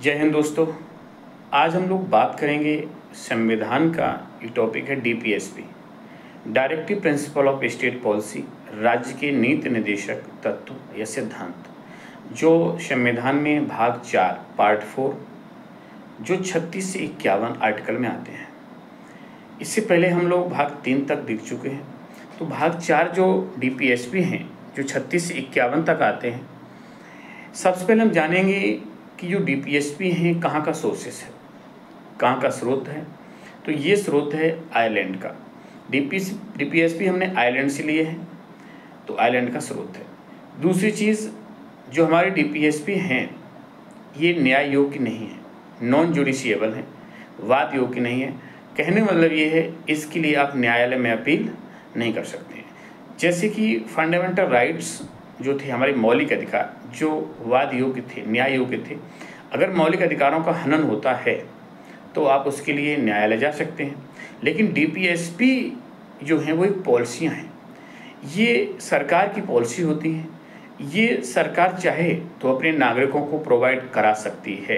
जय हिंद दोस्तों। आज हम लोग बात करेंगे संविधान का। ये टॉपिक है DPSP, directive principle of state policy, राज्य के नीति निर्देशक तत्व या सिद्धांत, जो संविधान में भाग 4 पार्ट 4 जो 36 से 51 आर्टिकल में आते हैं। इससे पहले हम लोग भाग 3 तक देख चुके हैं। तो भाग 4 जो डीपीएसपी हैं जो 36 से 51 तक आते हैं। सबसे पहले हम जानेंगे कि जो डीपीएसपी हैं कहाँ का सोर्सेस है, कहाँ का स्रोत है। तो ये स्रोत है आयरलैंड का। डीपीएसपी हमने आयरलैंड से लिए हैं, तो आयरलैंड का स्रोत है। दूसरी चीज़, जो हमारे डीपीएसपी हैं ये न्याय योग्य नहीं है, नॉन जुडिशिएबल है, वाद योग्य नहीं है। कहने मतलब ये है इसके लिए आप न्यायालय में अपील नहीं कर सकते हैं। जैसे कि फंडामेंटल राइट्स जो थे, हमारे मौलिक अधिकार जो वाद योग्य थे, न्याय योग्य थे, अगर मौलिक अधिकारों का हनन होता है तो आप उसके लिए न्यायालय जा सकते हैं। लेकिन डीपीएसपी जो हैं वो एक पॉलिसियाँ हैं, ये सरकार की पॉलिसी होती हैं। ये सरकार चाहे तो अपने नागरिकों को प्रोवाइड करा सकती है,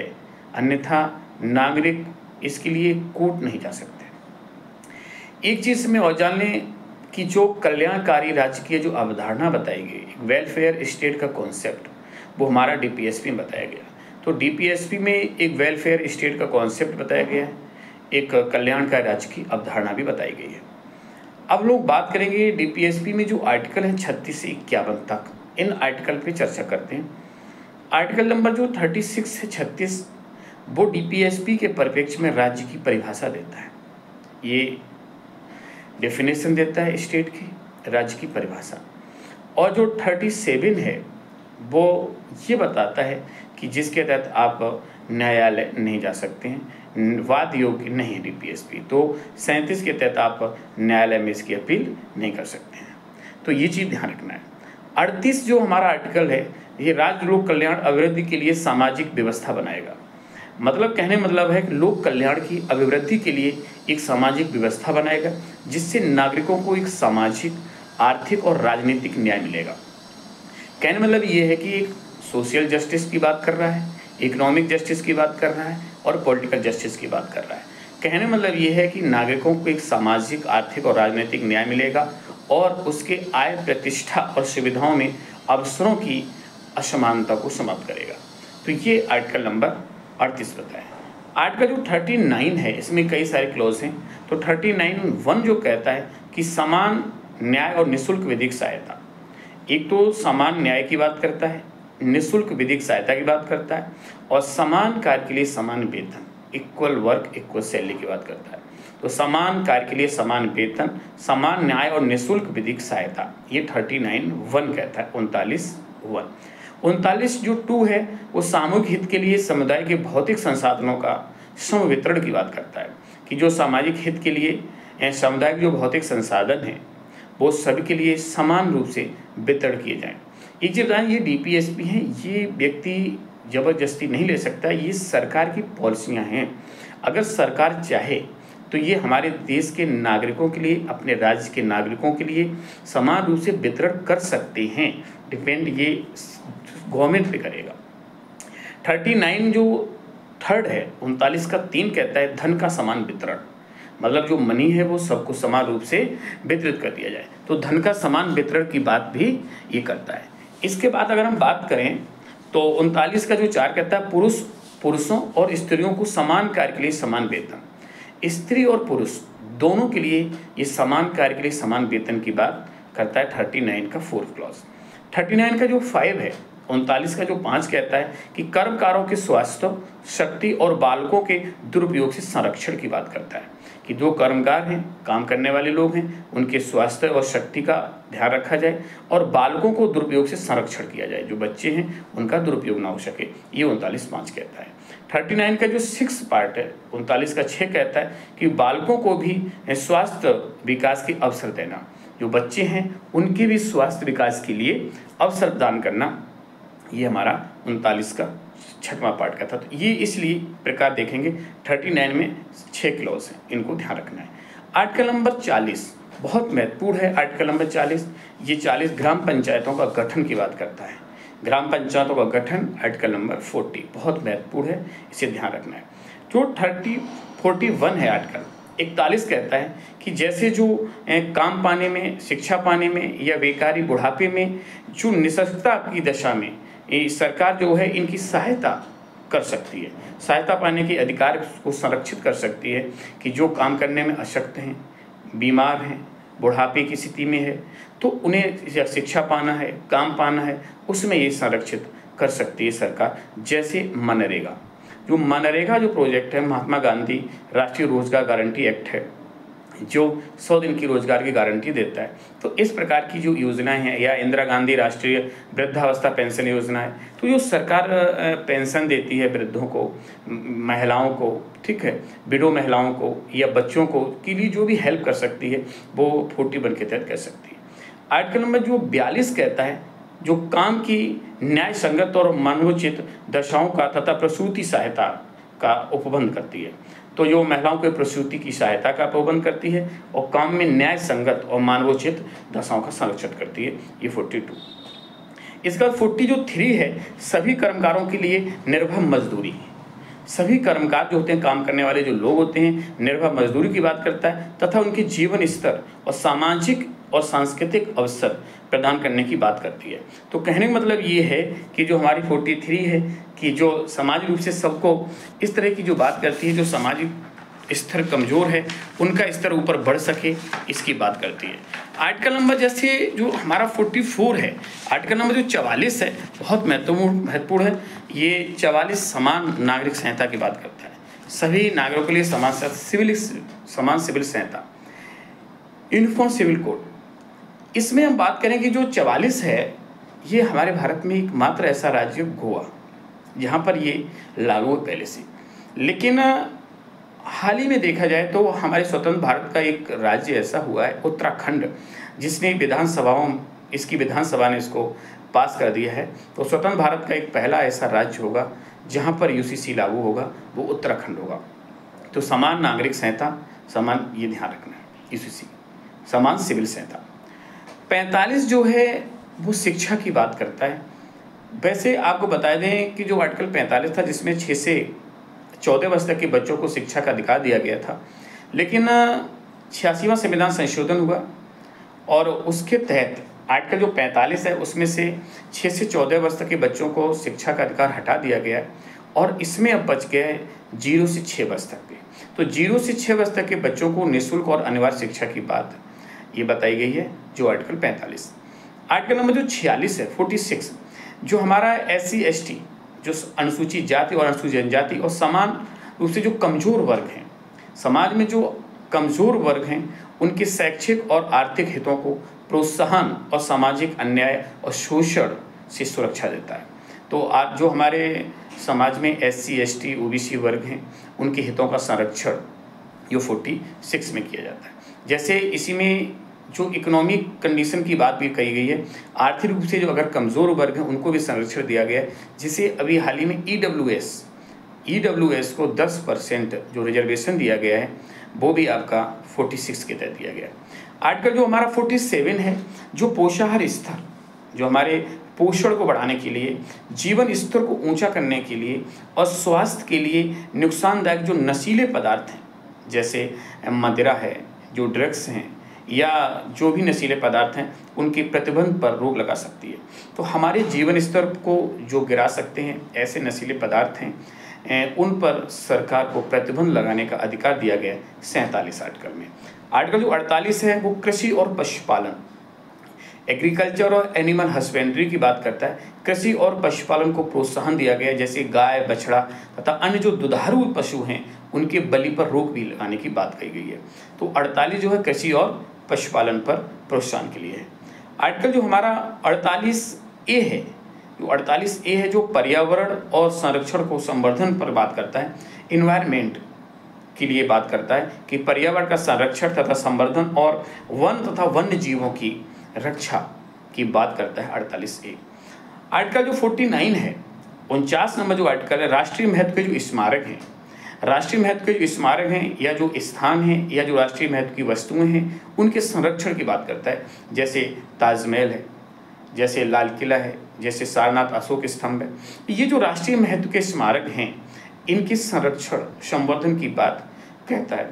अन्यथा नागरिक इसके लिए कोर्ट नहीं जा सकते। एक चीज़ में और जान लें कि जो कल्याणकारी राज्य की जो अवधारणा बताई गई, एक वेलफेयर स्टेट का कॉन्सेप्ट, वो हमारा डीपीएसपी में बताया गया। तो डीपीएसपी में एक वेलफेयर स्टेट का कॉन्सेप्ट बताया गया है, एक कल्याणकारी राज्य की अवधारणा भी बताई गई है। अब लोग बात करेंगे डीपीएसपी में जो आर्टिकल हैं 36 से 51 तक, इन आर्टिकल पे चर्चा करते हैं। आर्टिकल नंबर जो 36 से 36 वो डीपीएसपी के परिप्रेक्ष्य में राज्य की परिभाषा देता है। ये डेफिनेशन देता है स्टेट की, राज्य की परिभाषा। और जो 37 है वो ये बताता है कि जिसके तहत आप न्यायालय नहीं जा सकते हैं, वाद योग्य नहीं है डीपीएसपी। तो 37 के तहत आप न्यायालय में इसकी अपील नहीं कर सकते हैं। तो ये चीज़ ध्यान रखना है। 38 जो हमारा आर्टिकल है, ये राज्य लोक कल्याण अभिवृद्धि के लिए सामाजिक व्यवस्था बनाएगा। मतलब कहने मतलब है कि लोक कल्याण की अभिवृद्धि के लिए एक सामाजिक व्यवस्था बनाएगा, जिससे नागरिकों को एक सामाजिक, आर्थिक और राजनीतिक न्याय मिलेगा। कहने मतलब ये है कि एक सोशल जस्टिस की बात कर रहा है, इकोनॉमिक जस्टिस की बात कर रहा है और पॉलिटिकल जस्टिस की बात कर रहा है। कहने मतलब ये है कि नागरिकों को एक सामाजिक, आर्थिक और राजनीतिक न्याय मिलेगा और उसके आय, प्रतिष्ठा और सुविधाओं में अवसरों की असमानता को समाप्त करेगा। तो ये आर्टिकल नंबर 38 बताएं। आर्टिकल जो 39 है, इसमें कई सारे क्लॉज हैं। तो 39(1) जो कहता है कि समान न्याय और निःशुल्क विधिक सहायता। एक तो समान न्याय की बात करता है, निःशुल्क विधिक सहायता की बात करता है और समान कार्य के लिए समान वेतन, इक्वल वर्क इक्वल सैलरी की बात करता है। तो समान कार्य के लिए समान वेतन, समान न्याय और निःशुल्क विधिक सहायता, ये 39(1) कहता है। 39(1). 39 जो 2 है वो सामूहिक हित के लिए समुदाय के भौतिक संसाधनों का सम वितरण की बात करता है, कि जो सामाजिक हित के लिए समुदाय के जो भौतिक संसाधन हैं वो सभी के लिए समान रूप से वितरण किए जाएं। एक चीज़ बताएं, ये डीपीएसपी हैं, ये व्यक्ति जबरदस्ती नहीं ले सकता, ये सरकार की पॉलिसियां हैं। अगर सरकार चाहे तो ये हमारे देश के नागरिकों के लिए, अपने राज्य के नागरिकों के लिए समान रूप से वितरण कर सकते हैं। डिपेंड ये गवर्नमेंट पे करेगा। 39 जो 3rd है, 39 का 3 कहता है धन का समान वितरण। मतलब जो मनी है वो सबको समान रूप से वितरित कर दिया जाए। तो धन का समान वितरण की बात भी ये करता है। इसके बाद अगर हम बात करें तो 39 का जो 4 कहता है पुरुषों और स्त्रियों को समान कार्य के लिए समान वेतन। स्त्री और पुरुष दोनों के लिए ये समान कार्य के लिए समान वेतन की बात करता है 39 का 4th क्लॉज। 39 का जो 5 है, 39 का जो 5 कहता है कि कर्मकारों के स्वास्थ्य, शक्ति और बालकों के दुरुपयोग से संरक्षण की बात करता है, कि जो कर्मकार हैं, काम करने वाले लोग हैं, उनके स्वास्थ्य और शक्ति का ध्यान रखा जाए और बालकों को दुरुपयोग से संरक्षण किया जाए, जो बच्चे हैं उनका दुरुपयोग ना हो सके। ये 39(5) कहता है। 39 का जो 6 पार्ट है, 39 का 6 कहता है कि बालकों को भी स्वास्थ्य विकास के अवसर देना, जो बच्चे हैं उनके भी स्वास्थ्य विकास के लिए अवसर प्रदान करना। ये हमारा 39 का 6वां पार्ट का था। तो ये इसलिए प्रकार देखेंगे 39 में 6 क्लॉज हैं, इनको ध्यान रखना है। आर्टिकल नंबर 40 बहुत महत्वपूर्ण है। आर्टिकल नंबर 40, ये 40 ग्राम पंचायतों का गठन की बात करता है। ग्राम पंचायतों का गठन, आर्टिकल नंबर 40 बहुत महत्वपूर्ण है, इसे ध्यान रखना है। जो 41 है आर्टिकल 41 कहता है कि जैसे जो काम पाने में, शिक्षा पाने में या बेकारी बुढ़ापे में जो निःशक्तता की दशा में सरकार जो है इनकी सहायता कर सकती है, सहायता पाने के अधिकार को संरक्षित कर सकती है कि जो काम करने में अशक्त हैं, बीमार हैं, बुढ़ापे की स्थिति में है, तो उन्हें या शिक्षा पाना है, काम पाना है, उसमें ये संरक्षित कर सकती है सरकार। जैसे मनरेगा, जो मनरेगा जो प्रोजेक्ट है, महात्मा गांधी राष्ट्रीय रोजगार गारंटी एक्ट है, जो 100 दिन की रोजगार की गारंटी देता है। तो इस प्रकार की जो योजनाएं हैं, या इंदिरा गांधी राष्ट्रीय वृद्धावस्था पेंशन योजना है, तो जो सरकार पेंशन देती है वृद्धों को, महिलाओं को, ठीक है, विडो महिलाओं को या बच्चों को के लिए जो भी हेल्प कर सकती है वो 41 के तहत कर सकती है। आर्टिकल नंबर जो 42 कहता है जो काम की न्याय संगत और मानवोचित दशाओं का तथा प्रसूति सहायता का उपबंध करती है। तो जो महिलाओं के प्रसूति की सहायता का प्रबंध करती है और काम में न्याय संगत और मानवोचित दशाओं का संरक्षण करती है, ये 42। इसका 43 है सभी कर्मकारों के लिए निर्भर मजदूरी। सभी कर्मकार जो होते हैं, काम करने वाले जो लोग होते हैं, निर्भर मजदूरी की बात करता है तथा उनके जीवन स्तर और सामाजिक और सांस्कृतिक अवसर प्रदान करने की बात करती है। तो कहने का मतलब ये है कि जो हमारी 43 है कि जो सामाजिक रूप से सबको इस तरह की जो बात करती है, जो सामाजिक स्तर कमज़ोर है उनका स्तर ऊपर बढ़ सके, इसकी बात करती है। आर्टिकल नंबर जैसे जो हमारा 44 है, आर्टिकल नंबर जो 44 है बहुत महत्वपूर्ण है। ये 44 समान नागरिक संहिता की बात करता है, सभी नागरिकों के लिए समान सिविल संहिता, यूनिफॉर्म सिविल कोड। इसमें हम बात करें कि जो 44 है ये हमारे भारत में एकमात्र ऐसा राज्य गोवा जहाँ पर ये लागू है पहले से। लेकिन हाल ही में देखा जाए तो हमारे स्वतंत्र भारत का एक राज्य ऐसा हुआ है उत्तराखंड, जिसने इसकी विधानसभा ने इसको पास कर दिया है। तो स्वतंत्र भारत का एक पहला ऐसा राज्य होगा जहाँ पर यूसीसी लागू होगा, वो उत्तराखंड होगा। तो समान नागरिक संहिता, समान, ये ध्यान रखना है, यूसीसी समान सिविल संहिता। 45 जो है वो शिक्षा की बात करता है। वैसे आपको बता दें कि जो आर्टिकल 45 था जिसमें 6 से 14 वर्ष तक के बच्चों को शिक्षा का अधिकार दिया गया था, लेकिन 86वां संविधान संशोधन हुआ और उसके तहत आर्टिकल जो 45 है उसमें से 6 से 14 वर्ष तक के बच्चों को शिक्षा का अधिकार हटा दिया गया और इसमें अब बच गए 0 से 6 वर्ष तक के। तो 0 से 6 वर्ष तक के बच्चों को निःशुल्क और अनिवार्य शिक्षा की बात ये बताई गई है, जो आर्टिकल 45। आर्टिकल नंबर जो 46 है 46, जो हमारा SC ST जो अनुसूचित जाति और अनुसूचित जनजाति और समान रूप से जो कमज़ोर वर्ग हैं, समाज में जो कमज़ोर वर्ग हैं उनके शैक्षिक और आर्थिक हितों को प्रोत्साहन और सामाजिक अन्याय और शोषण से सुरक्षा देता है। तो आज जो हमारे समाज में SC ST OBC वर्ग हैं उनके हितों का संरक्षण जो 46 में किया जाता है। जैसे इसी में जो इकोनॉमिक कंडीशन की बात भी कही गई है, आर्थिक रूप से जो अगर कमज़ोर वर्ग हैं उनको भी संरक्षण दिया गया है, जिसे अभी हाल ही में EWS को 10% जो रिजर्वेशन दिया गया है वो भी आपका 46 के तहत दिया गया है। आर्टिकल जो हमारा 47 है, जो पोषाहार स्तर, जो हमारे पोषण को बढ़ाने के लिए, जीवन स्तर को ऊंचा करने के लिए और स्वास्थ्य के लिए नुकसानदायक जो नशीले पदार्थ हैं, जैसे मदिरा है, जो ड्रग्स हैं या जो भी नशीले पदार्थ हैं, उनके प्रतिबंध पर रोक लगा सकती है। तो हमारे जीवन स्तर को जो गिरा सकते हैं ऐसे नशीले पदार्थ हैं, उन पर सरकार को प्रतिबंध लगाने का अधिकार दिया गया है 47 आर्टिकल में। आर्टिकल जो 48 है वो कृषि और पशुपालन, एग्रीकल्चर और एनिमल हस्बेंड्री की बात करता है। कृषि और पशुपालन को प्रोत्साहन दिया गया है, जैसे गाय, बछड़ा तथा अन्य जो दुधारू पशु हैं उनके बलि पर रोक भी लगाने की बात कही गई है। तो 48 जो है कृषि और पशुपालन पर प्रोत्साहन के लिए है। आर्टिकल जो हमारा 48A है, जो 48A है जो पर्यावरण और संरक्षण को संवर्धन पर बात करता है, इन्वायरमेंट के लिए बात करता है कि पर्यावरण का संरक्षण तथा संवर्धन और वन तथा वन्य जीवों की रक्षा की बात करता है 48A। आर्टिकल जो 49 है, 49 नंबर जो आर्टिकल है, राष्ट्रीय महत्व के जो स्मारक हैं, राष्ट्रीय महत्व के जो स्मारक हैं या जो स्थान हैं या जो राष्ट्रीय महत्व की वस्तुएं हैं उनके संरक्षण की बात करता है। जैसे ताजमहल है, जैसे लाल किला है, जैसे सारनाथ अशोक स्तंभ है। ये जो राष्ट्रीय महत्व के स्मारक हैं, इनके संरक्षण संवर्धन की बात कहता है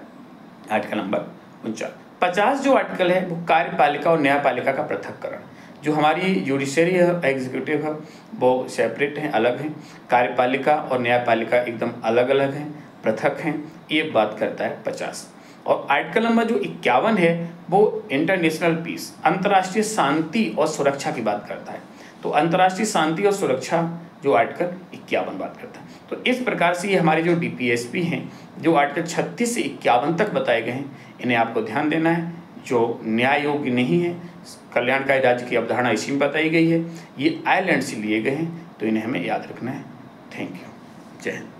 आर्टिकल नंबर 49। 50 जो आर्टिकल है वो कार्यपालिका और न्यायपालिका का पृथक्करण। जो हमारी जुडिशरी है, एग्जीक्यूटिव है, वो सेपरेट हैं, अलग हैं। कार्यपालिका और न्यायपालिका एकदम अलग अलग हैं, पृथक हैं, ये बात करता है 50। और आर्टिकल नंबर जो 51 है वो इंटरनेशनल पीस, अंतर्राष्ट्रीय शांति और सुरक्षा की बात करता है। तो अंतर्राष्ट्रीय शांति और सुरक्षा जो आर्टिकल 51 बात करता है। तो इस प्रकार से ये हमारे जो DPSP हैं, जो आर्टिकल 36 से 51 तक बताए गए हैं, इन्हें आपको ध्यान देना है। जो न्याय योग्य नहीं है, कल्याणकारी राज्य की अवधारणा इसी में बताई गई है, ये आयरलैंड से लिए गए हैं, तो इन्हें हमें याद रखना है। Thank you. जय हिंद।